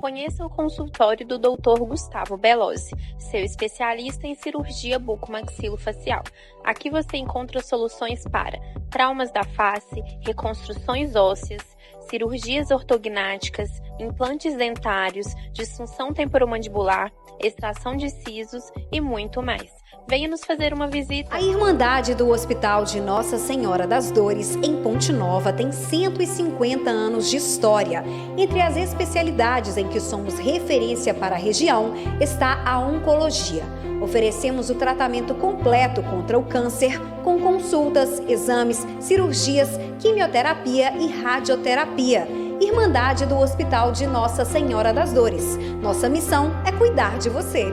Conheça o consultório do Dr. Gustavo Belosi, seu especialista em cirurgia bucomaxilofacial. Aqui você encontra soluções para traumas da face, reconstruções ósseas, cirurgias ortognáticas, implantes dentários, disfunção temporomandibular, extração de sisos e muito mais. Venha nos fazer uma visita. A Irmandade do Hospital de Nossa Senhora das Dores, em Ponte Nova, tem 150 anos de história. Entre as especialidades em que somos referência para a região está a oncologia. Oferecemos o tratamento completo contra o câncer, com consultas, exames, cirurgias, quimioterapia e radioterapia. Irmandade do Hospital de Nossa Senhora das Dores. Nossa missão é cuidar de você.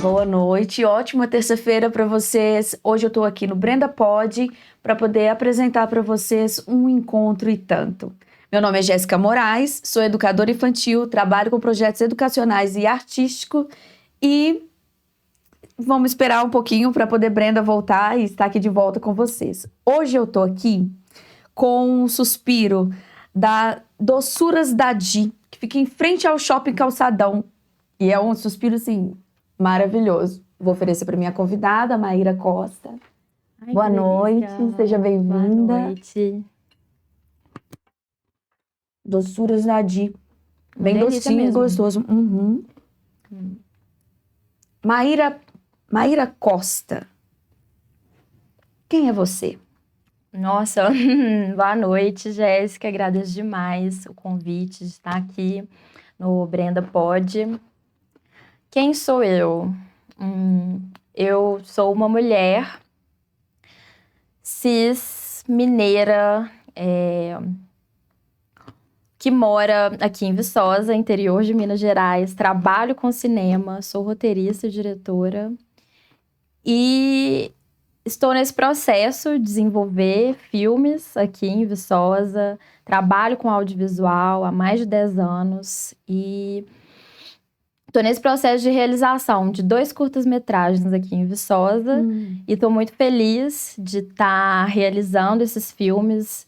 Boa noite, ótima terça-feira para vocês. Hoje eu estou aqui no Brenda Pod para poder apresentar para vocês um encontro e tanto. Meu nome é Jéssica Moraes, sou educadora infantil, trabalho com projetos educacionais e artísticos e vamos esperar um pouquinho para poder Brenda voltar e estar aqui de volta com vocês. Hoje eu estou aqui com um suspiro da Doçuras da Di, que fica em frente ao Shopping Calçadão. E é um suspiro, assim, maravilhoso. Vou oferecer para minha convidada, Maíra Costa. Ai, Boa noite, seja bem-vinda. Boa noite. Doçuras da Di. Bem delícia docinho, mesmo. gostoso. Uhum. Maíra Costa. Quem é você? Nossa, boa noite, Jéssica. Agradeço demais o convite de estar aqui no Brenda Pod. Quem sou eu? Eu sou uma mulher cis, mineira, que mora aqui em Viçosa, interior de Minas Gerais. Trabalho com cinema, sou roteirista e diretora. E estou nesse processo de desenvolver filmes aqui em Viçosa. Trabalho com audiovisual há mais de 10 anos e estou nesse processo de realização de 2 curtas-metragens aqui em Viçosa. E estou muito feliz de estar realizando esses filmes,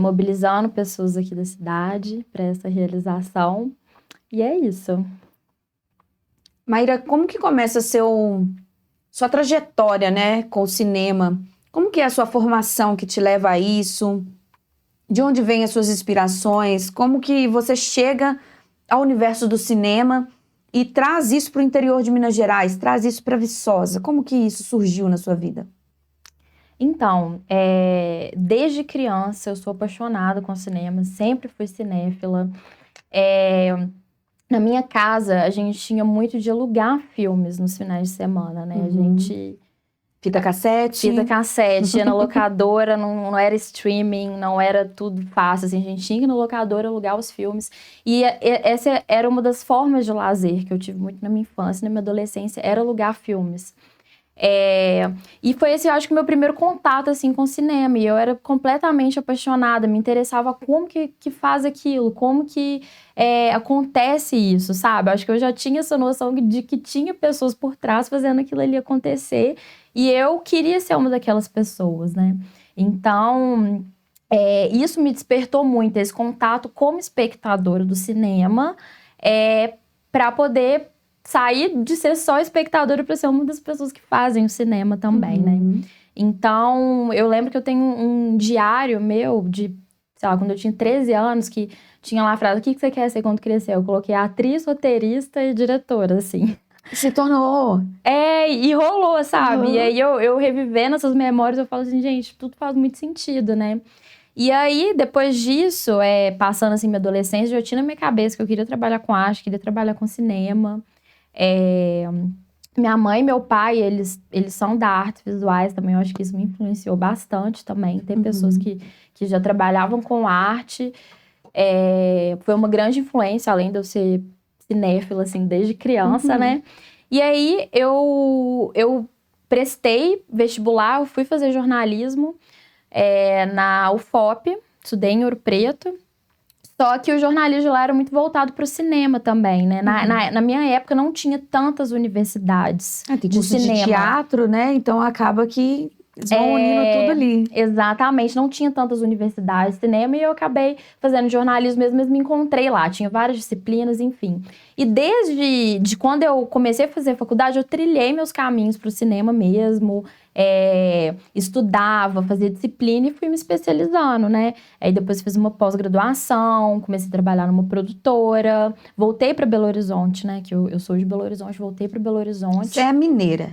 mobilizando pessoas aqui da cidade para essa realização. E é isso. Maíra, como que começa sua trajetória, né, com o cinema? Como que é a sua formação que te leva a isso? De onde vêm as suas inspirações? Como que você chega ao universo do cinema e traz isso para o interior de Minas Gerais, traz isso para Viçosa? Como que isso surgiu na sua vida? Então, desde criança eu sou apaixonada com cinema, sempre fui cinéfila. Na minha casa, a gente tinha muito de alugar filmes nos finais de semana, né? A gente... Fita cassete? Fita cassete, ia na locadora, não era streaming, não era tudo fácil, assim, a gente tinha que ir na locadora alugar os filmes. E essa era uma das formas de lazer que eu tive muito na minha infância, na minha adolescência, era alugar filmes. E foi esse, eu acho que, meu primeiro contato, assim, com o cinema. E eu era completamente apaixonada, me interessava como que faz aquilo, como que acontece isso, sabe? Acho que eu já tinha essa noção de que tinha pessoas por trás fazendo aquilo ali acontecer. E eu queria ser uma daquelas pessoas, né? Então, isso me despertou muito, esse contato como espectadora do cinema, para poder sair de ser só espectadora para ser uma das pessoas que fazem o cinema também, né? Então, eu lembro que eu tenho um diário meu de, sei lá, quando eu tinha 13 anos, que tinha lá a frase: o que você quer ser quando crescer? Eu coloquei atriz, roteirista e diretora, assim. Se tornou. E rolou, sabe? E aí eu revivendo essas memórias, eu falo assim, gente, tudo faz muito sentido, né? E aí, depois disso, passando assim minha adolescência, eu já tinha na minha cabeça que eu queria trabalhar com arte, queria trabalhar com cinema. Minha mãe e meu pai, eles são da artes visuais também. Eu acho que isso me influenciou bastante também. Tem pessoas que já trabalhavam com arte. Foi uma grande influência, além de eu ser cinéfila, assim, desde criança, né? E aí, eu prestei vestibular, eu fui fazer jornalismo na UFOP, estudei em Ouro Preto. Só que o jornalismo lá era muito voltado para o cinema também, né? Na minha época não tinha tantas universidades Tem de curso cinema. de teatro, né? Então acaba que eles vão unindo tudo ali. Exatamente, não tinha tantas universidades de cinema e eu acabei fazendo jornalismo mesmo, mas me encontrei lá. Tinha várias disciplinas, enfim. E desde quando eu comecei a fazer faculdade, eu trilhei meus caminhos para o cinema mesmo. Estudava, fazia disciplina e fui me especializando, né? Aí depois fiz uma pós-graduação, comecei a trabalhar numa produtora, voltei para Belo Horizonte, né? Que eu sou de Belo Horizonte, voltei para Belo Horizonte. Você é mineira?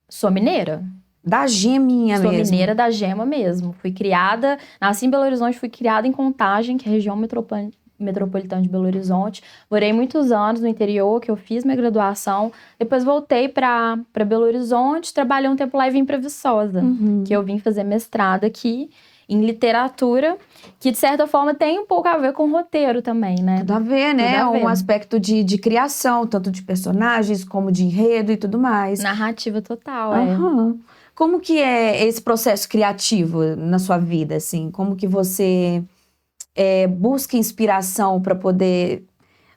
Sou mineira. Da geminha Sou mesmo? Sou mineira da gema mesmo. Fui criada, nasci em Belo Horizonte, fui criada em Contagem, que é a região metropolitana de Belo Horizonte. Morei muitos anos no interior, que eu fiz minha graduação. Depois voltei para Belo Horizonte, trabalhei um tempo lá e vim para Viçosa, que eu vim fazer mestrado aqui em literatura, que de certa forma tem um pouco a ver com roteiro também, né? Tudo a ver, né? Tudo a ver. Um aspecto de criação, tanto de personagens como de enredo e tudo mais. Narrativa total, Como que é esse processo criativo na sua vida, assim? Como que você busca inspiração para poder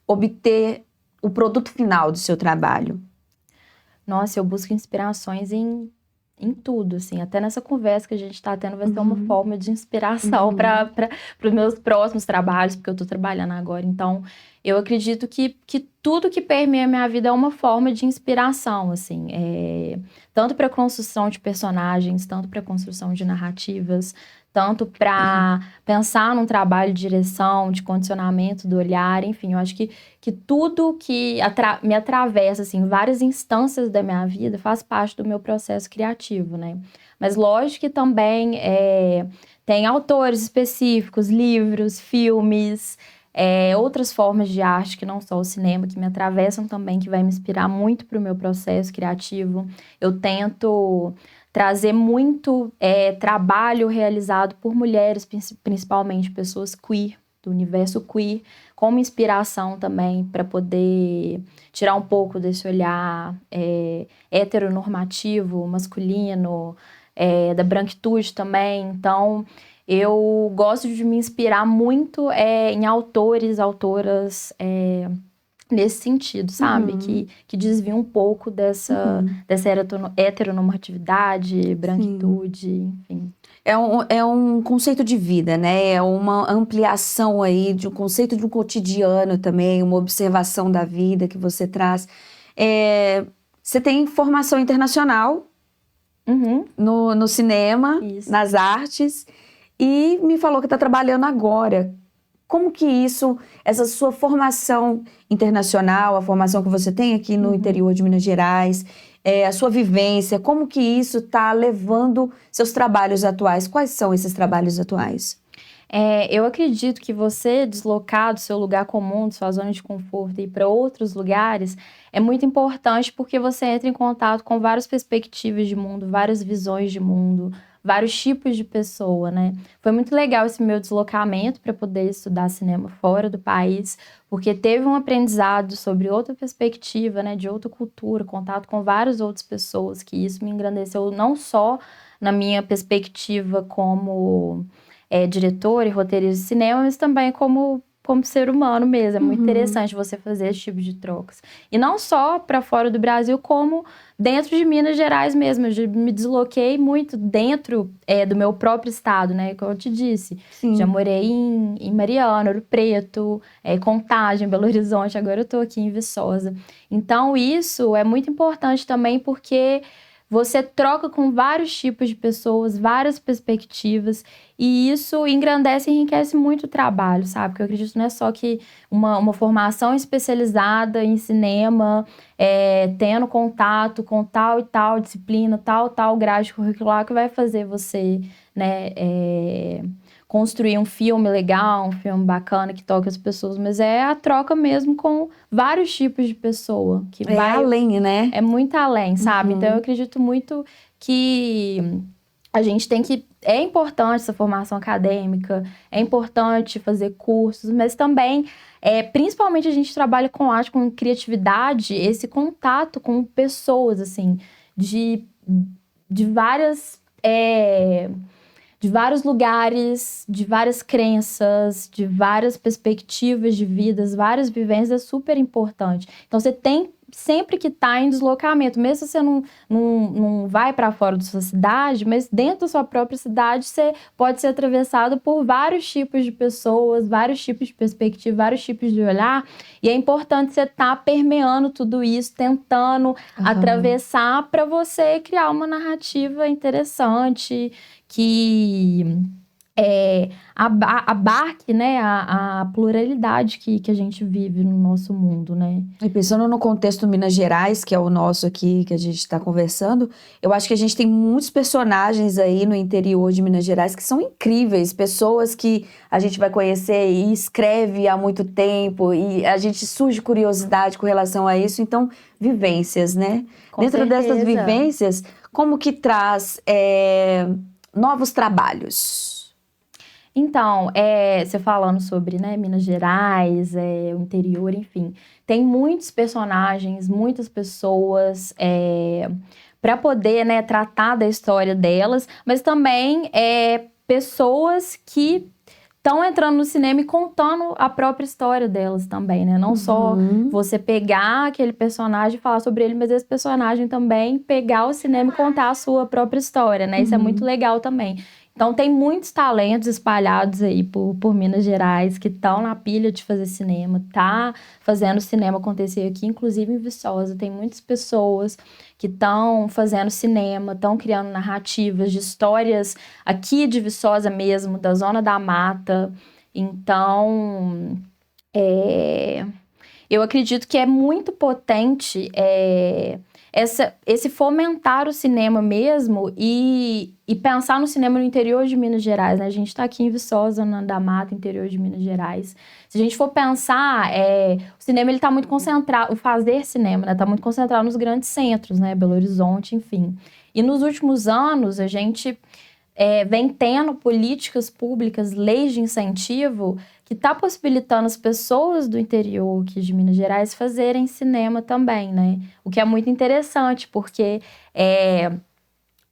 obter o produto final do seu trabalho? Nossa, eu busco inspirações em tudo, assim. Até nessa conversa que a gente está tendo vai ser uma forma de inspiração para os meus próximos trabalhos, porque eu estou trabalhando agora. Então, eu acredito que tudo que permeia a minha vida é uma forma de inspiração, assim. Tanto para a construção de personagens, tanto para a construção de narrativas, tanto para pensar num trabalho de direção, de condicionamento do olhar, enfim, eu acho que tudo que me atravessa, assim, várias instâncias da minha vida faz parte do meu processo criativo, né? Mas lógico que também tem autores específicos, livros, filmes, outras formas de arte que não só o cinema, que me atravessam também, que vai me inspirar muito para o meu processo criativo. Eu tento trazer muito trabalho realizado por mulheres, principalmente pessoas queer, do universo queer, como inspiração também para poder tirar um pouco desse olhar heteronormativo, masculino, da branquitude também. Então, eu gosto de me inspirar muito em autores, autoras nesse sentido, sabe? Que desvia um pouco dessa heteronormatividade, branquitude, enfim. É um conceito de vida, né? É uma ampliação aí de um conceito de um cotidiano também, uma observação da vida que você traz. Você tem formação internacional no cinema, nas artes, e me falou que está trabalhando agora. Como que essa sua formação internacional, a formação que você tem aqui no interior de Minas Gerais, a sua vivência, como que isso está levando seus trabalhos atuais? Quais são esses trabalhos atuais? Eu acredito que você deslocar do seu lugar comum, de sua zona de conforto e ir para outros lugares é muito importante porque você entra em contato com várias perspectivas de mundo, várias visões de mundo, vários tipos de pessoa, né? Foi muito legal esse meu deslocamento para poder estudar cinema fora do país, porque teve um aprendizado sobre outra perspectiva, né? De outra cultura, contato com várias outras pessoas, que isso me engrandeceu não só na minha perspectiva como diretora e roteirista de cinema, mas também como ser humano mesmo. É muito interessante você fazer esse tipo de trocas. E não só para fora do Brasil, como dentro de Minas Gerais mesmo. Eu me desloquei muito dentro do meu próprio estado, né? Como eu te disse. Sim. Já morei em Mariana, Ouro Preto, Contagem, Belo Horizonte. Agora eu tô aqui em Viçosa. Então, isso é muito importante também porque você troca com vários tipos de pessoas, várias perspectivas, e isso engrandece e enriquece muito o trabalho, sabe? Porque eu acredito que não é só que uma formação especializada em cinema, tendo contato com tal e tal disciplina, tal grade curricular, que vai fazer você, né, construir um filme legal, um filme bacana que toca as pessoas, mas é a troca mesmo com vários tipos de pessoa. Que É vai além, né? É muito além, sabe? Então eu acredito muito que a gente tem que... É importante essa formação acadêmica, é importante fazer cursos, mas também, principalmente a gente trabalha com arte, com criatividade, esse contato com pessoas, assim, de vários lugares, de várias crenças, de várias perspectivas de vidas, várias vivências, é super importante. Então, você tem sempre que estar em deslocamento, mesmo se você não vai para fora da sua cidade, mas dentro da sua própria cidade, você pode ser atravessado por vários tipos de pessoas, vários tipos de perspectiva, vários tipos de olhar, e é importante você estar permeando tudo isso, tentando atravessar para você criar uma narrativa interessante, que abarque, né, a pluralidade que a gente vive no nosso mundo, né? E pensando no contexto Minas Gerais, que é o nosso aqui, que a gente está conversando, eu acho que a gente tem muitos personagens aí no interior de Minas Gerais que são incríveis, pessoas que a gente vai conhecer e escreve há muito tempo, e a gente surge curiosidade com relação a isso, então, vivências, né? Dentro dessas vivências, como que traz novos trabalhos? Então, você falando sobre, né, Minas Gerais, o interior, enfim, tem muitos personagens, muitas pessoas para poder, né, tratar da história delas, mas também pessoas que estão entrando no cinema e contando a própria história delas também, né? Não só você pegar aquele personagem e falar sobre ele, mas esse personagem também pegar o cinema e contar a sua própria história, né? Isso é muito legal também. Então, tem muitos talentos espalhados aí por Minas Gerais que estão na pilha de fazer cinema, tá fazendo cinema acontecer aqui, inclusive em Viçosa. Tem muitas pessoas que estão fazendo cinema, estão criando narrativas de histórias aqui de Viçosa mesmo, da Zona da Mata. Então, eu acredito que é muito potente esse fomentar o cinema mesmo e pensar no cinema no interior de Minas Gerais, né? A gente está aqui em Viçosa, na da Mata, interior de Minas Gerais. Se a gente for pensar, o cinema ele está muito concentrado, o fazer cinema, né? Está muito concentrado nos grandes centros, né? Belo Horizonte, enfim. E nos últimos anos, a gente vem tendo políticas públicas, leis de incentivo que está possibilitando as pessoas do interior aqui de Minas Gerais fazerem cinema também, né? O que é muito interessante, porque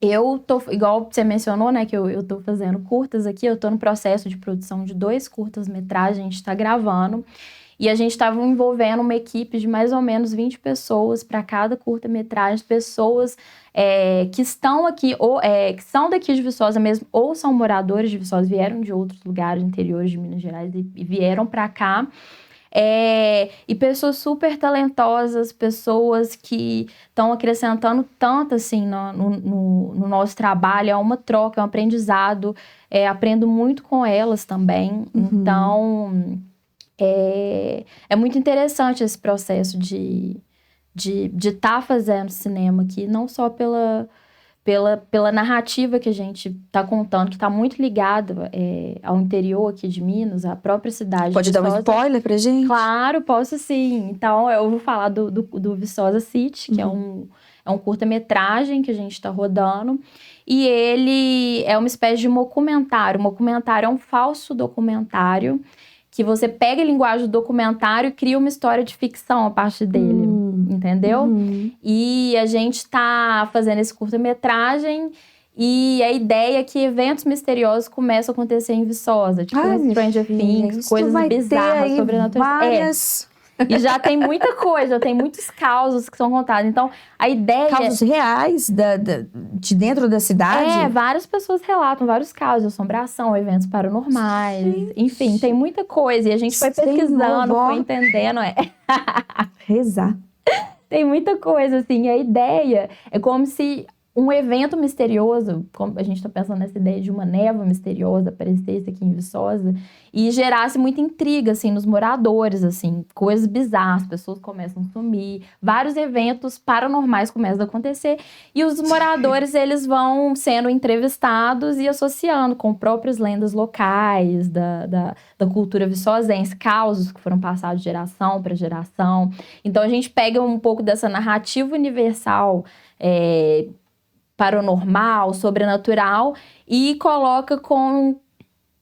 eu tô, igual você mencionou, né, que eu tô fazendo curtas aqui, eu tô no processo de produção de 2 curtas-metragens, a gente tá gravando, e a gente estava envolvendo uma equipe de mais ou menos 20 pessoas para cada curta-metragem, pessoas que estão aqui, ou que são daqui de Viçosa mesmo, ou são moradores de Viçosa, vieram de outros lugares interiores de Minas Gerais e vieram para cá. E pessoas super talentosas, pessoas que estão acrescentando tanto assim no nosso trabalho, é uma troca, é um aprendizado, aprendo muito com elas também, então é muito interessante esse processo de estar fazendo cinema aqui, não só pela narrativa que a gente está contando, que está muito ligada ao interior aqui de Minas, à própria cidade. Pode dar um spoiler pra gente? Claro, posso sim. Então, eu vou falar do Viçosa City, que é um curta-metragem que a gente está rodando. E ele é uma espécie de documentário. O documentário é um falso documentário que você pega a linguagem do documentário e cria uma história de ficção a partir dele, entendeu? E a gente tá fazendo esse curta-metragem e a ideia é que eventos misteriosos começam a acontecer em Viçosa, tipo Stranger Things, coisas bizarras, sobrenaturais. E já tem muita coisa, já tem muitos causos que são contados. Então, a ideia... Causos reais de dentro da cidade? Várias pessoas relatam vários casos de assombração, eventos paranormais. Gente. Enfim, tem muita coisa. E a gente foi pesquisando, foi entendendo. Rezar. Tem muita coisa, assim. A ideia é como se um evento misterioso, como a gente está pensando nessa ideia de uma névoa misteriosa aparecesse aqui em Viçosa e gerasse muita intriga, assim, nos moradores, assim, coisas bizarras, pessoas começam a sumir, vários eventos paranormais começam a acontecer e os moradores, eles vão sendo entrevistados e associando com próprias lendas locais da cultura viçosense, causos que foram passados de geração para geração. Então, a gente pega um pouco dessa narrativa universal, paranormal, sobrenatural, e coloca com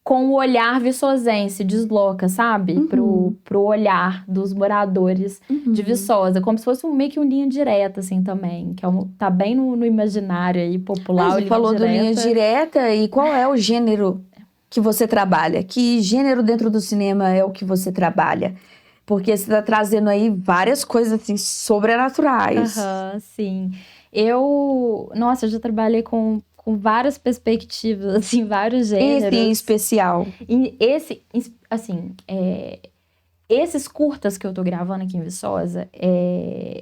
o olhar viçosense, desloca, sabe? Pro olhar dos moradores de Viçosa, como se fosse meio que uma linha direta, assim, também, que tá bem no imaginário aí, popular. Você falou de linha direta, e qual é o gênero que você trabalha? Que gênero dentro do cinema é o que você trabalha? Porque você tá trazendo aí várias coisas, assim, sobrenaturais. Sim. Eu já trabalhei com várias perspectivas, assim, vários gêneros. Esse em especial. E esses curtas que eu tô gravando aqui em Viçosa,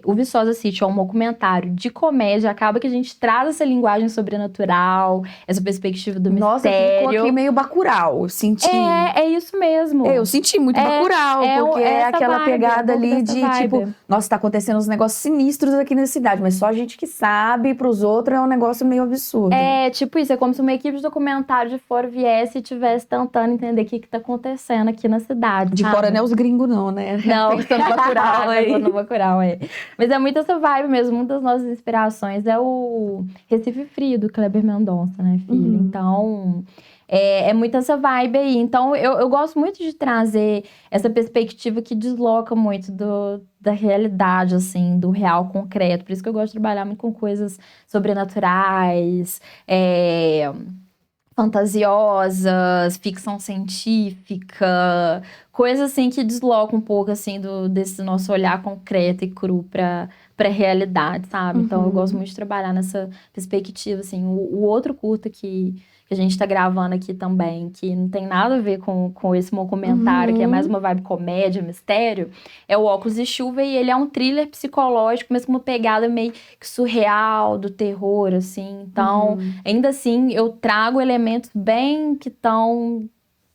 o Viçosa City é um documentário de comédia, acaba que a gente traz essa linguagem sobrenatural, essa perspectiva do mistério. Nossa, ficou aqui meio Bacurau, eu senti. É isso mesmo. Eu senti muito Bacurau, porque é aquela pegada ali de, tipo, nossa, tá acontecendo uns negócios sinistros aqui na cidade, mas só a gente que sabe, pros outros é um negócio meio absurdo. Tipo isso, é como se uma equipe de documentário de fora viesse e estivesse tentando entender o que tá acontecendo aqui na cidade, De fora não é os gringos não, né? Não, pensando no Bacurau aí. No Bacurau, Mas é muito essa vibe mesmo. Uma das nossas inspirações é o Recife Frio, do Kleber Mendonça, né, filho? Então, é muito essa vibe aí. Então, eu gosto muito de trazer essa perspectiva que desloca muito da realidade, assim, do real concreto. Por isso que eu gosto de trabalhar muito com coisas sobrenaturais, fantasiosas, ficção científica, coisas assim que deslocam um pouco assim desse nosso olhar concreto e cru para a realidade, sabe? Então eu gosto muito de trabalhar nessa perspectiva, assim. O outro curta que a gente está gravando aqui também, que não tem nada a ver com esse documentário, que é mais uma vibe comédia, mistério, é o Óculos de Chuva, e ele é um thriller psicológico, mas com uma pegada meio que surreal, do terror, assim. Então, ainda assim, eu trago elementos bem que estão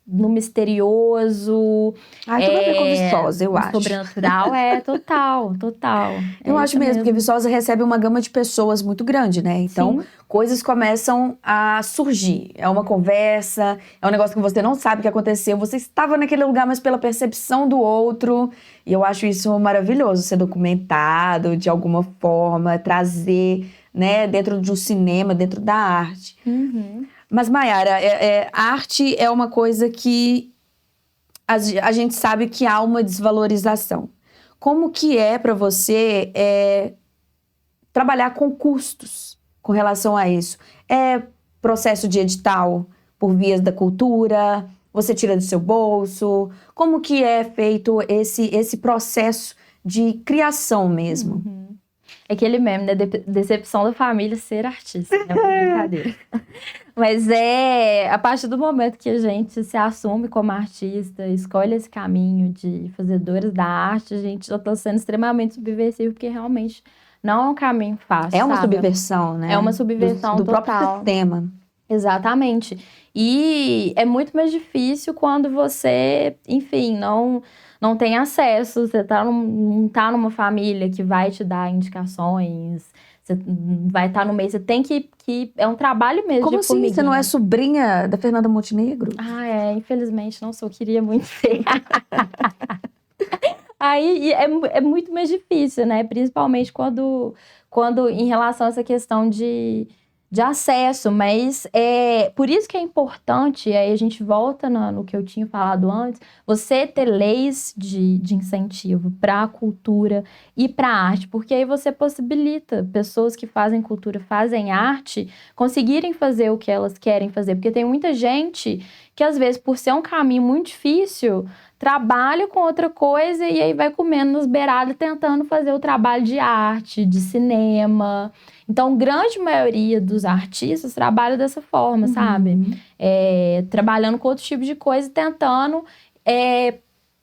no misterioso. Tudo a ver com Viçosa, eu acho. Sobrenatural, total. Eu acho mesmo, porque Viçosa recebe uma gama de pessoas muito grande, né? Então, coisas começam a surgir. É uma conversa, é um negócio que você não sabe o que aconteceu. Você estava naquele lugar, mas pela percepção do outro. E eu acho isso maravilhoso, ser documentado de alguma forma, trazer, né, dentro de um cinema, dentro da arte. Mas, Mayara, a arte é uma coisa que a gente sabe que há uma desvalorização. Como que é para você trabalhar com custos com relação a isso? É processo de edital por vias da cultura? Você tira do seu bolso? Como que é feito esse processo de criação mesmo? É aquele meme, né? Decepção da família ser artista. É uma brincadeira. Mas a partir do momento que a gente se assume como artista, escolhe esse caminho de fazedores da arte, a gente já está sendo extremamente subversivo, porque realmente não é um caminho fácil. É uma subversão, né? É uma subversão do total. próprio sistema. Exatamente. E é muito mais difícil quando você, enfim, não tem acesso, você não tá numa família que vai te dar indicações, você vai estar no meio, você tem que é um trabalho mesmo. Como de assim? formiguinha. Você não é sobrinha da Fernanda Montenegro? Infelizmente não sou, queria muito ser. Aí é muito mais difícil, né? Principalmente quando em relação a essa questão de acesso, mas por isso que é importante, aí a gente volta no que eu tinha falado antes, você ter leis de incentivo para a cultura e para a arte, porque aí você possibilita pessoas que fazem cultura, fazem arte, conseguirem fazer o que elas querem fazer, porque tem muita gente que às vezes, por ser um caminho muito difícil, trabalha com outra coisa e aí vai comendo nos beirados tentando fazer o trabalho de arte, de cinema. Então, grande maioria dos artistas trabalha dessa forma, sabe? Trabalhando com outro tipo de coisa, tentando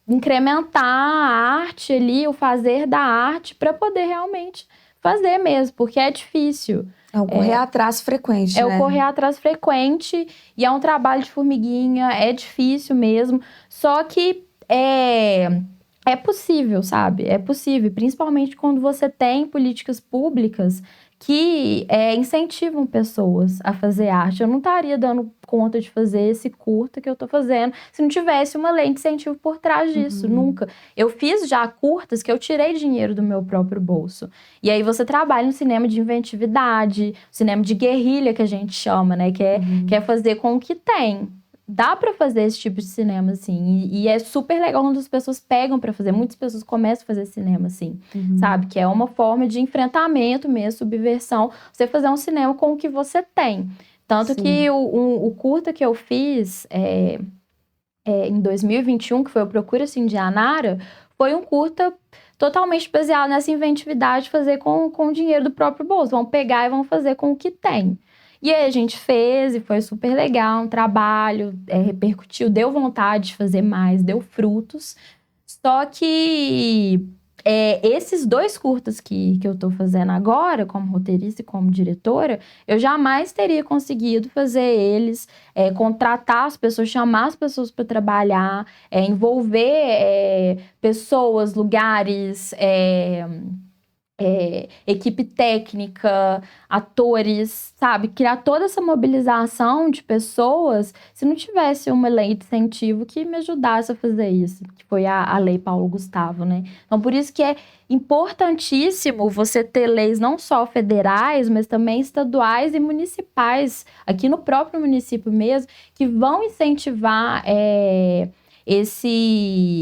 incrementar a arte ali, o fazer da arte, para poder realmente fazer mesmo, porque é difícil. É o correr atrás frequente, É né? o correr atrás frequente e é um trabalho de formiguinha, é difícil mesmo. Só que é possível, sabe? É possível, principalmente quando você tem políticas públicas que incentivam pessoas a fazer arte. Eu não estaria dando conta de fazer esse curta que eu tô fazendo se não tivesse uma lei de incentivo por trás disso, nunca. Eu fiz já curtas que eu tirei dinheiro do meu próprio bolso. E aí você trabalha no cinema de inventividade, cinema de guerrilha, que a gente chama, né? Que é fazer com o que tem. Dá pra fazer esse tipo de cinema, assim. E é super legal quando as pessoas pegam pra fazer. Muitas pessoas começam a fazer cinema, assim. Sabe? Que é uma forma de enfrentamento mesmo, subversão. Você fazer um cinema com o que você tem. Tanto que o curta que eu fiz em 2021, que foi o Procura-se Indianara, foi um curta totalmente baseado nessa inventividade de fazer com o dinheiro do próprio bolso. Vão pegar e vão fazer com o que tem. E aí a gente fez e foi super legal, um trabalho, repercutiu, deu vontade de fazer mais, deu frutos. Só que esses 2 curtas que eu tô fazendo agora, como roteirista e como diretora, eu jamais teria conseguido fazer eles, contratar as pessoas, chamar as pessoas para trabalhar, envolver pessoas, lugares... equipe técnica, atores, sabe? Criar toda essa mobilização de pessoas se não tivesse uma lei de incentivo que me ajudasse a fazer isso, que foi a Lei Paulo Gustavo, né? Então, por isso que é importantíssimo você ter leis não só federais, mas também estaduais e municipais, aqui no próprio município mesmo, que vão incentivar...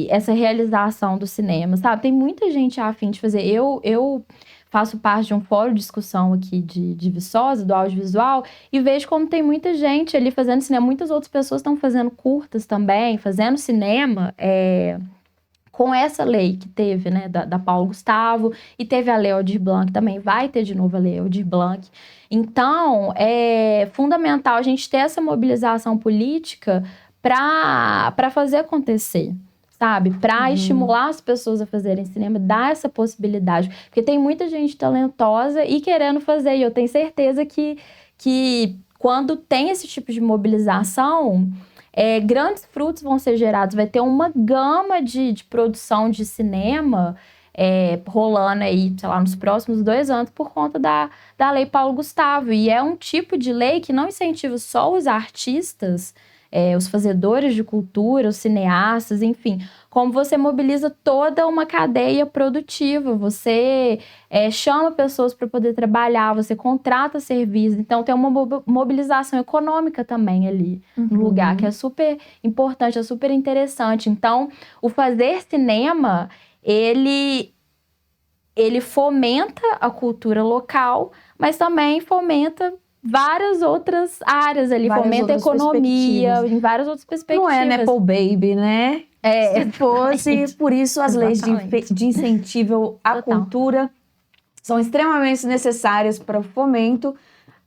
essa realização do cinema, sabe? Tem muita gente a fim de fazer. Eu faço parte de um fórum de discussão aqui de Viçosa, do audiovisual, e vejo como tem muita gente ali fazendo cinema. Muitas outras pessoas estão fazendo curtas também, fazendo cinema com essa lei que teve, né, da Paulo Gustavo, e teve a Lei Aldir Blanc também, vai ter de novo a Lei Aldir Blanc. Então, é fundamental a gente ter essa mobilização política para fazer acontecer, sabe? Para estimular as pessoas a fazerem cinema, dar essa possibilidade. Porque tem muita gente talentosa e querendo fazer. E eu tenho certeza que quando tem esse tipo de mobilização, grandes frutos vão ser gerados. Vai ter uma gama de produção de cinema rolando aí, sei lá, nos próximos 2 anos por conta da Lei Paulo Gustavo. E é um tipo de lei que não incentiva só os artistas, os fazedores de cultura, os cineastas, enfim, como você mobiliza toda uma cadeia produtiva, você chama pessoas para poder trabalhar, você contrata serviços, então tem uma mobilização econômica também ali no lugar, que é super importante, é super interessante. Então, o fazer cinema, ele fomenta a cultura local, mas também fomenta várias outras áreas ali, fomenta a economia, em várias outras perspectivas. Não é Nepo Baby, né? Se fosse, por isso as leis de incentivo à cultura são extremamente necessárias para o fomento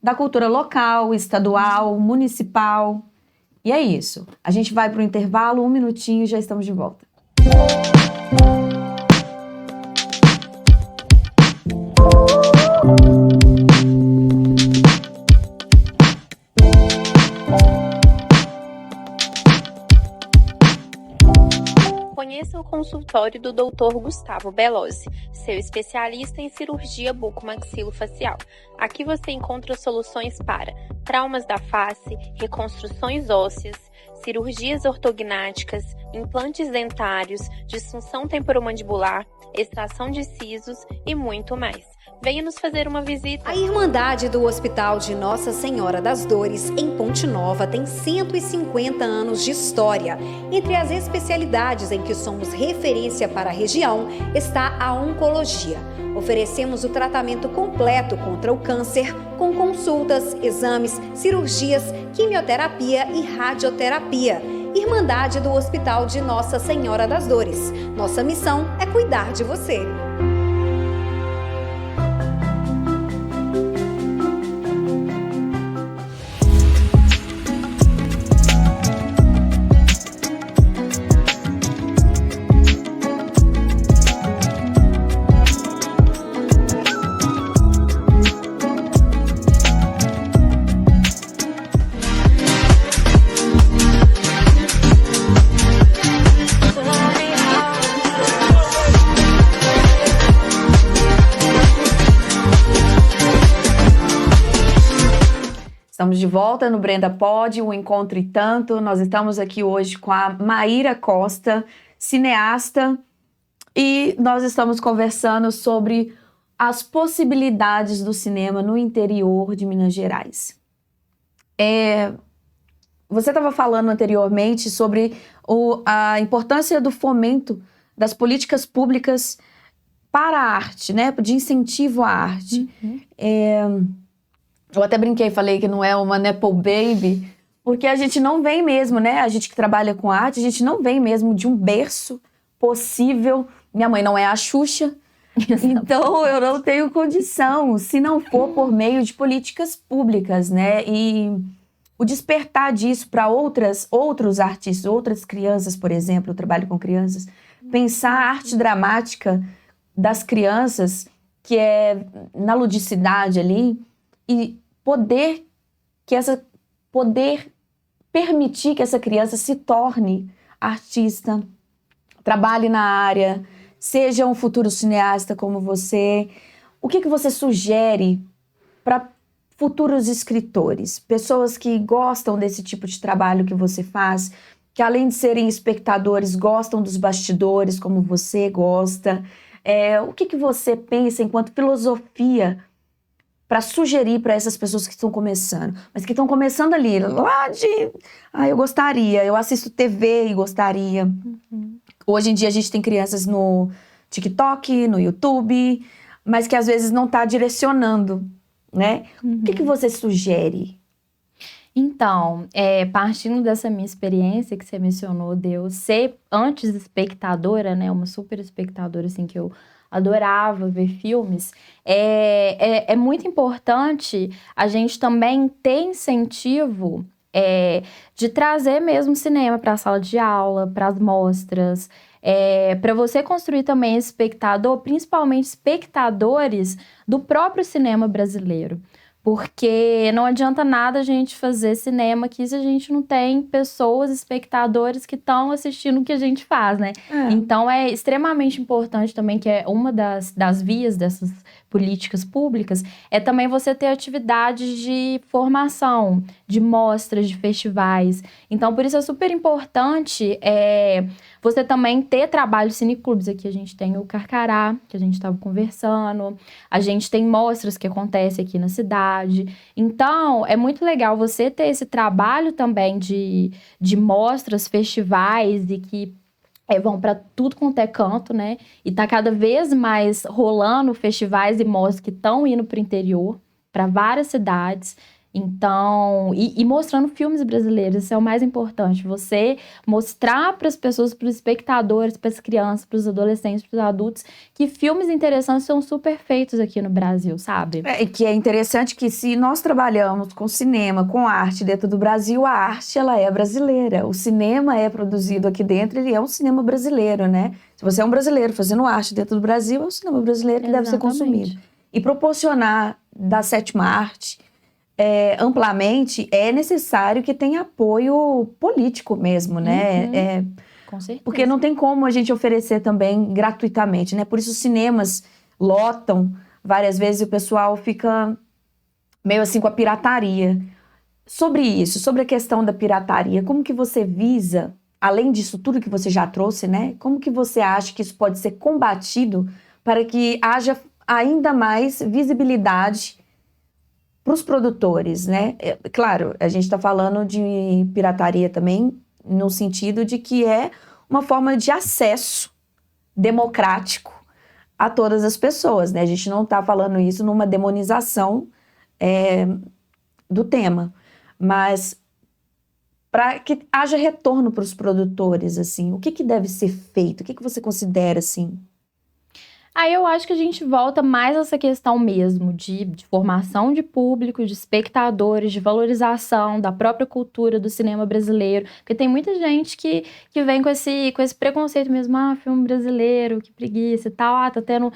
da cultura local, estadual, municipal. E é isso. A gente vai para o intervalo, 1 minutinho e já estamos de volta. Conheça o consultório do Dr. Gustavo Belosi, seu especialista em cirurgia bucomaxilofacial. Aqui você encontra soluções para traumas da face, reconstruções ósseas, cirurgias ortognáticas, implantes dentários, disfunção temporomandibular, extração de sisos e muito mais. Venha nos fazer uma visita. A Irmandade do Hospital de Nossa Senhora das Dores, em Ponte Nova, tem 150 anos de história. Entre as especialidades em que somos referência para a região está a oncologia. Oferecemos o tratamento completo contra o câncer, com consultas, exames, cirurgias, quimioterapia e radioterapia. Irmandade do Hospital de Nossa Senhora das Dores. Nossa missão é cuidar de você. Estamos de volta no Brenda Pod, um encontro e tanto. Nós estamos aqui hoje com a Maíra Costa, cineasta, e nós estamos conversando sobre as possibilidades do cinema no interior de Minas Gerais. Você estava falando anteriormente sobre a importância do fomento das políticas públicas para a arte, né? De incentivo à arte. Eu até brinquei, falei que não é uma Nepo Baby, porque a gente não vem mesmo, né? A gente que trabalha com arte, a gente não vem mesmo de um berço possível. Minha mãe não é a Xuxa, então eu não tenho condição, se não for por meio de políticas públicas, né? E o despertar disso para outros artistas, outras crianças, por exemplo, eu trabalho com crianças, pensar a arte dramática das crianças, que é na ludicidade ali, e poder permitir que essa criança se torne artista, trabalhe na área, seja um futuro cineasta como você. O que você sugere para futuros escritores, pessoas que gostam desse tipo de trabalho que você faz, que além de serem espectadores, gostam dos bastidores como você gosta? O que você pensa enquanto filosofia para sugerir para essas pessoas que estão começando, mas que estão começando ali, lá de... eu gostaria, eu assisto TV e gostaria. Hoje em dia a gente tem crianças no TikTok, no YouTube, mas que às vezes não está direcionando, né? O que você sugere? Então, partindo dessa minha experiência que você mencionou, de eu ser antes espectadora, né? Uma super espectadora, assim, que eu adorava ver filmes, é muito importante a gente também ter incentivo de trazer mesmo cinema para a sala de aula, para as mostras, para você construir também esse espectador, principalmente espectadores do próprio cinema brasileiro. Porque não adianta nada a gente fazer cinema aqui se a gente não tem pessoas, espectadores que estão assistindo o que a gente faz, né? Então é extremamente importante também, que é uma das vias dessas políticas públicas, é também você ter atividades de formação, de mostras, de festivais. Então, por isso é super importante você também ter trabalho cineclubes. Aqui a gente tem o Carcará, que a gente estava conversando, a gente tem mostras que acontecem aqui na cidade. Então, é muito legal você ter esse trabalho também de mostras, festivais, e que vão para tudo quanto é canto, né? E tá cada vez mais rolando festivais e mostras que estão indo para o interior, para várias cidades. Então, e mostrando filmes brasileiros, isso é o mais importante. Você mostrar para as pessoas, para os espectadores, para as crianças, para os adolescentes, para os adultos, que filmes interessantes são super feitos aqui no Brasil, sabe? E que é interessante que, se nós trabalhamos com cinema, com arte dentro do Brasil, a arte, ela é brasileira. O cinema é produzido aqui dentro, ele é um cinema brasileiro, né? Se você é um brasileiro fazendo arte dentro do Brasil, é um cinema brasileiro que deve ser consumido. E proporcionar da sétima arte amplamente, é necessário que tenha apoio político mesmo, né? Com certeza. Porque não tem como a gente oferecer também gratuitamente, né? Por isso os cinemas lotam várias vezes e o pessoal fica meio assim com a pirataria. Sobre isso, sobre a questão da pirataria, como que você visa, além disso tudo que você já trouxe, né? Como que você acha que isso pode ser combatido para que haja ainda mais visibilidade para os produtores, né? Claro, a gente está falando de pirataria também no sentido de que é uma forma de acesso democrático a todas as pessoas, né? A gente não está falando isso numa demonização do tema, mas para que haja retorno para os produtores, assim, o que deve ser feito? O que você considera, assim? Aí eu acho que a gente volta mais a essa questão mesmo de formação de público, de espectadores, de valorização da própria cultura do cinema brasileiro. Porque tem muita gente que vem com esse preconceito mesmo, filme brasileiro, que preguiça e tal. Tá tendo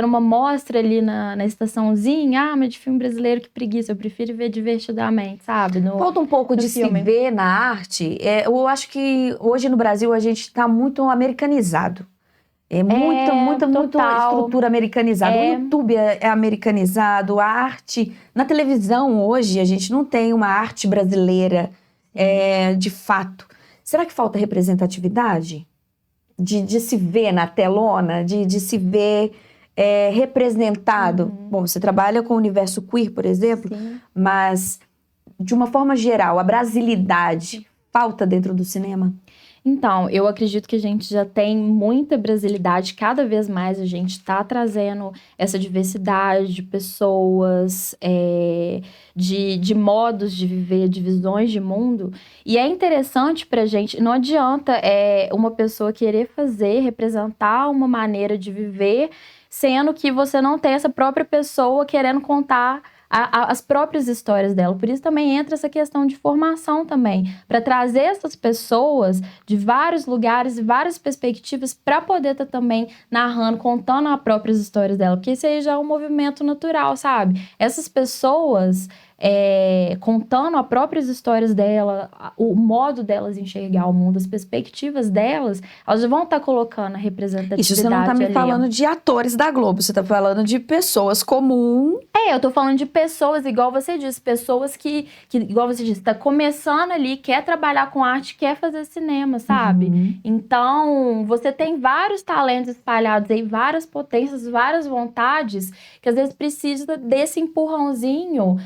uma mostra ali na estaçãozinha, mas de filme brasileiro, que preguiça, eu prefiro ver divertidamente, sabe? Falta um pouco de filme. Se ver na arte. Eu acho que hoje no Brasil a gente tá muito americanizado. É muita total. estrutura americanizada. O YouTube é americanizado, a arte... Na televisão, hoje, a gente não tem uma arte brasileira, de fato. Será que falta representatividade? De se ver na telona, de se ver representado? Bom, você trabalha com o universo queer, por exemplo, Sim. mas, de uma forma geral, a brasilidade falta dentro do cinema? Então, eu acredito que a gente já tem muita brasilidade, cada vez mais a gente está trazendo essa diversidade de pessoas, de modos de viver, de visões de mundo. E é interessante pra gente, não adianta uma pessoa querer representar uma maneira de viver, sendo que você não tem essa própria pessoa querendo contar as próprias histórias dela. Por isso também entra essa questão de formação também, para trazer essas pessoas de vários lugares e várias perspectivas para poder estar também narrando, contando as próprias histórias dela, porque isso aí já é um movimento natural, sabe? Essas pessoas contando as próprias histórias dela, o modo delas enxergar o mundo, as perspectivas delas, elas vão estar colocando a representatividade. Isso você não tá me falando de atores da Globo, você tá falando de pessoas comuns. Eu tô falando de pessoas, igual você disse, pessoas que igual você disse, tá começando ali, quer trabalhar com arte, quer fazer cinema, sabe? Então, você tem vários talentos espalhados aí, várias potências, várias vontades, que às vezes precisa desse empurrãozinho,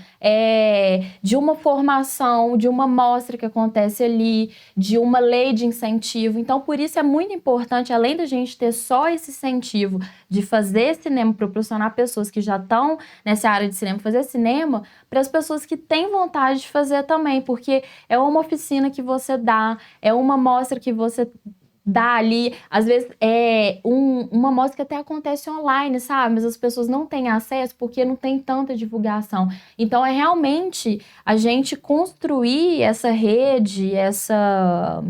de uma formação, de uma mostra que acontece ali, de uma lei de incentivo. Então, por isso é muito importante, além da gente ter só esse incentivo de fazer cinema, proporcionar pessoas que já estão nessa área de cinema, fazer cinema, para as pessoas que têm vontade de fazer também, porque é uma oficina que você dá, é uma mostra que você dá ali, às vezes uma mostra que até acontece online, sabe? Mas as pessoas não têm acesso porque não tem tanta divulgação. Então, é realmente a gente construir essa rede, essa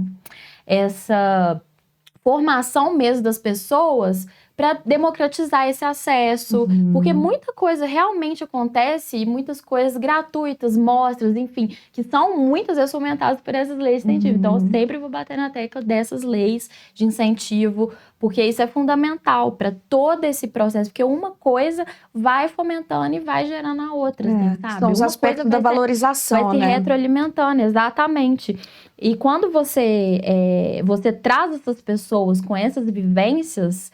formação mesmo das pessoas para democratizar esse acesso, porque muita coisa realmente acontece e muitas coisas gratuitas, mostras, enfim, que são muitas vezes fomentadas por essas leis de incentivo. Então, eu sempre vou bater na tecla dessas leis de incentivo, porque isso é fundamental para todo esse processo, porque uma coisa vai fomentando e vai gerando a outra, sabe? São os aspectos da valorização, vai se retroalimentando, exatamente. E quando você traz essas pessoas com essas vivências,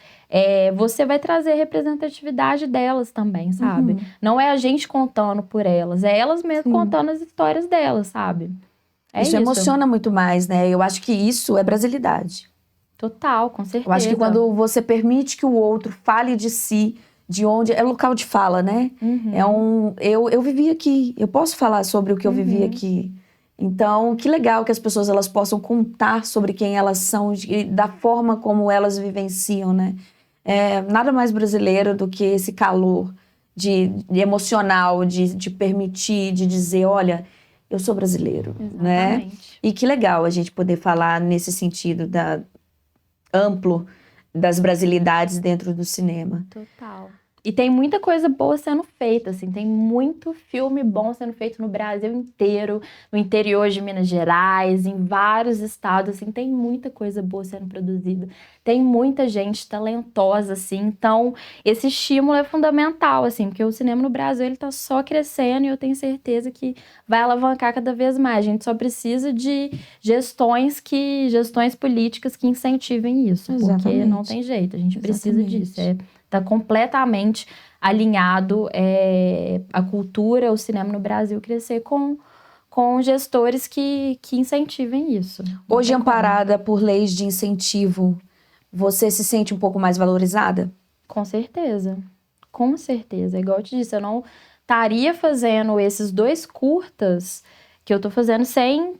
você vai trazer representatividade delas também, sabe? Não é a gente contando por elas, é elas mesmas contando as histórias delas, sabe? Isso emociona muito mais, né? Eu acho que isso é brasilidade. Total, com certeza. Eu acho que quando você permite que o outro fale de si, de onde... É local de fala, né? Eu vivi aqui, eu posso falar sobre o que eu vivi aqui. Então, que legal que as pessoas elas possam contar sobre quem elas são e da forma como elas vivenciam, né? Nada mais brasileiro do que esse calor de emocional, de permitir, de dizer, olha, eu sou brasileiro, né? E que legal a gente poder falar nesse sentido amplo das brasilidades dentro do cinema. Total. E tem muita coisa boa sendo feita, assim, tem muito filme bom sendo feito no Brasil inteiro, no interior de Minas Gerais, em vários estados, assim, tem muita coisa boa sendo produzida. Tem muita gente talentosa, assim, então esse estímulo é fundamental, assim, porque o cinema no Brasil, ele tá só crescendo e eu tenho certeza que vai alavancar cada vez mais. A gente só precisa de gestões políticas que incentivem isso, porque não tem jeito, a gente precisa disso, está completamente alinhado a cultura, o cinema no Brasil crescer com gestores que incentivem isso. Hoje, amparada por leis de incentivo, você se sente um pouco mais valorizada? Com certeza. Com certeza. Igual eu te disse, eu não estaria fazendo esses 2 curtas que eu tô fazendo sem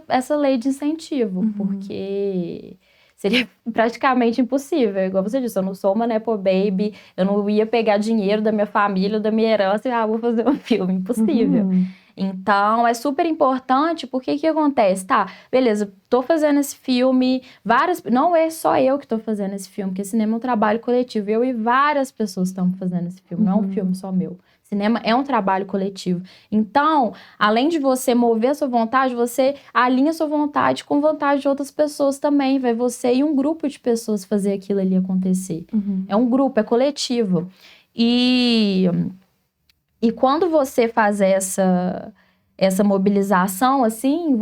essa lei de incentivo, porque... seria praticamente impossível, igual você disse, eu não sou uma nepo baby, eu não ia pegar dinheiro da minha família, da minha herança e vou fazer um filme, impossível. Então, é super importante, porque o que acontece? Tá, beleza, tô fazendo esse filme, não é só eu que tô fazendo esse filme, porque cinema é um trabalho coletivo, eu e várias pessoas estamos fazendo esse filme, não é um filme só meu. Cinema é um trabalho coletivo. Então, além de você mover a sua vontade, você alinha a sua vontade com vontade de outras pessoas também. Vai você e um grupo de pessoas fazer aquilo ali acontecer. É um grupo, é coletivo. E quando você faz essa mobilização, assim,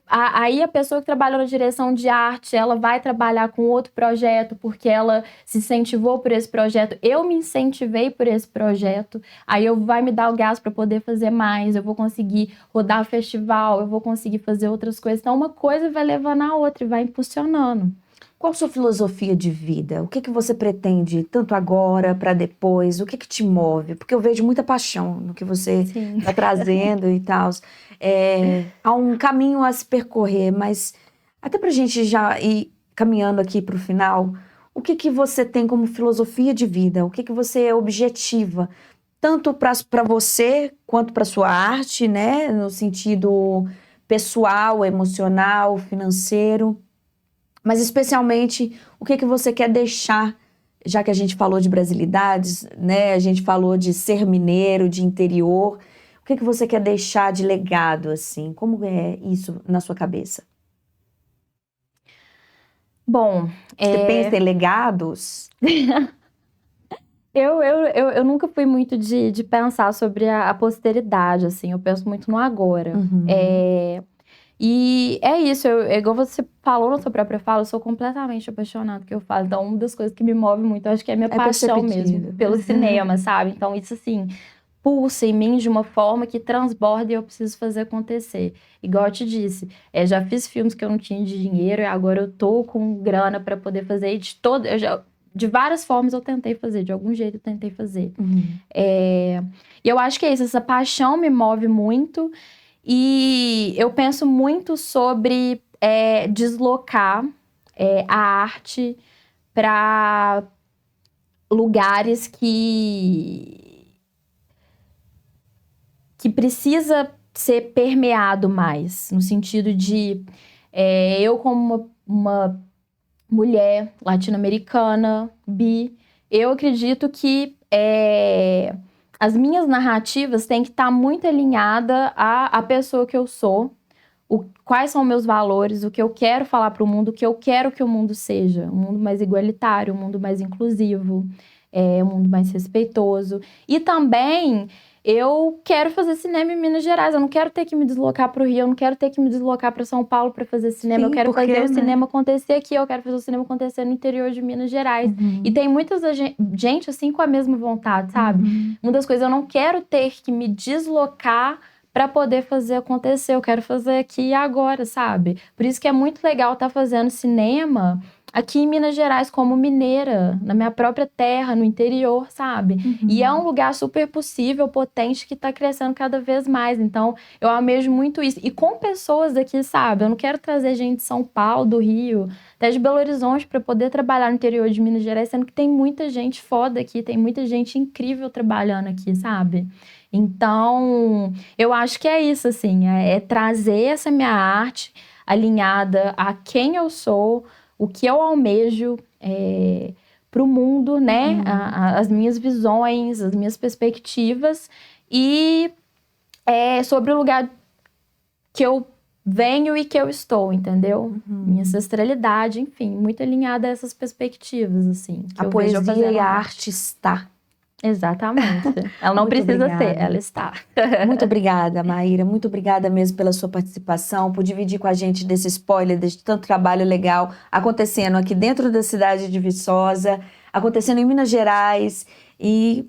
aí a pessoa que trabalhou na direção de arte, ela vai trabalhar com outro projeto, porque ela se incentivou por esse projeto. Eu me incentivei por esse projeto. Aí vai me dar o gás para poder fazer mais. Eu vou conseguir rodar festival, eu vou conseguir fazer outras coisas. Então, uma coisa vai levando a outra e vai impulsionando. Qual a sua filosofia de vida? O que você pretende, tanto agora, para depois? O que te move? Porque eu vejo muita paixão no que você está trazendo e tal. Há um caminho a se percorrer, mas até para a gente já ir caminhando aqui para o final, o que você tem como filosofia de vida? O que você objetiva? Tanto para você, quanto para sua arte, né? No sentido pessoal, emocional, financeiro. Mas, especialmente, o que você quer deixar, já que a gente falou de brasilidades, né? A gente falou de ser mineiro, de interior. O que você quer deixar de legado, assim? Como é isso na sua cabeça? Bom, Você pensa em legados? Eu nunca fui muito de pensar sobre a posteridade, assim. Eu penso muito no agora. E é isso, igual você falou na sua própria fala, eu sou completamente apaixonada pelo que eu falo. Então, uma das coisas que me move muito, eu acho que é a minha paixão mesmo pelo cinema, sabe? Então, isso assim, pulsa em mim de uma forma que transborda e eu preciso fazer acontecer. Igual eu te disse, já fiz filmes que eu não tinha de dinheiro e agora eu tô com grana para poder fazer. De várias formas eu tentei fazer, de algum jeito eu tentei fazer. E eu acho que é isso, essa paixão me move muito. E eu penso muito sobre deslocar a arte para lugares que precisa ser permeado mais, no sentido de eu como uma mulher latino-americana, bi, eu acredito que as minhas narrativas têm que estar muito alinhadas à pessoa que eu sou, quais são meus valores, o que eu quero falar para o mundo, o que eu quero que o mundo seja. Um mundo mais igualitário, um mundo mais inclusivo, um mundo mais respeitoso. E também eu quero fazer cinema em Minas Gerais, eu não quero ter que me deslocar para o Rio, eu não quero ter que me deslocar para São Paulo para fazer cinema. Eu quero fazer o cinema acontecer aqui, eu quero fazer o cinema acontecer no interior de Minas Gerais. E tem muita gente assim com a mesma vontade, sabe? Uma das coisas, eu não quero ter que me deslocar para poder fazer acontecer, eu quero fazer aqui e agora, sabe? Por isso que é muito legal estar fazendo cinema aqui em Minas Gerais, como mineira, na minha própria terra, no interior, sabe? E é um lugar super possível, potente, que tá crescendo cada vez mais. Então, eu almejo muito isso. E com pessoas daqui, sabe? Eu não quero trazer gente de São Paulo, do Rio, até de Belo Horizonte, para poder trabalhar no interior de Minas Gerais, sendo que tem muita gente foda aqui, tem muita gente incrível trabalhando aqui, sabe? Então, eu acho que é isso, assim, é trazer essa minha arte alinhada a quem eu sou, o que eu almejo para o mundo, né? As minhas visões, as minhas perspectivas e sobre o lugar que eu venho e que eu estou, entendeu? Minha ancestralidade, enfim, muito alinhada a essas perspectivas, assim. A poesia e a arte está. Exatamente. Ela não precisa ser, ela está. Muito obrigada, Maíra. Muito obrigada mesmo pela sua participação, por dividir com a gente desse spoiler, desse tanto trabalho legal acontecendo aqui dentro da cidade de Viçosa, acontecendo em Minas Gerais. E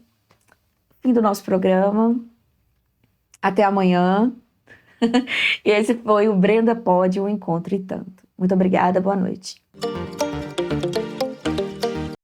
fim do nosso programa. Até amanhã. E esse foi o Brenda Pod, um encontro e tanto. Muito obrigada, boa noite.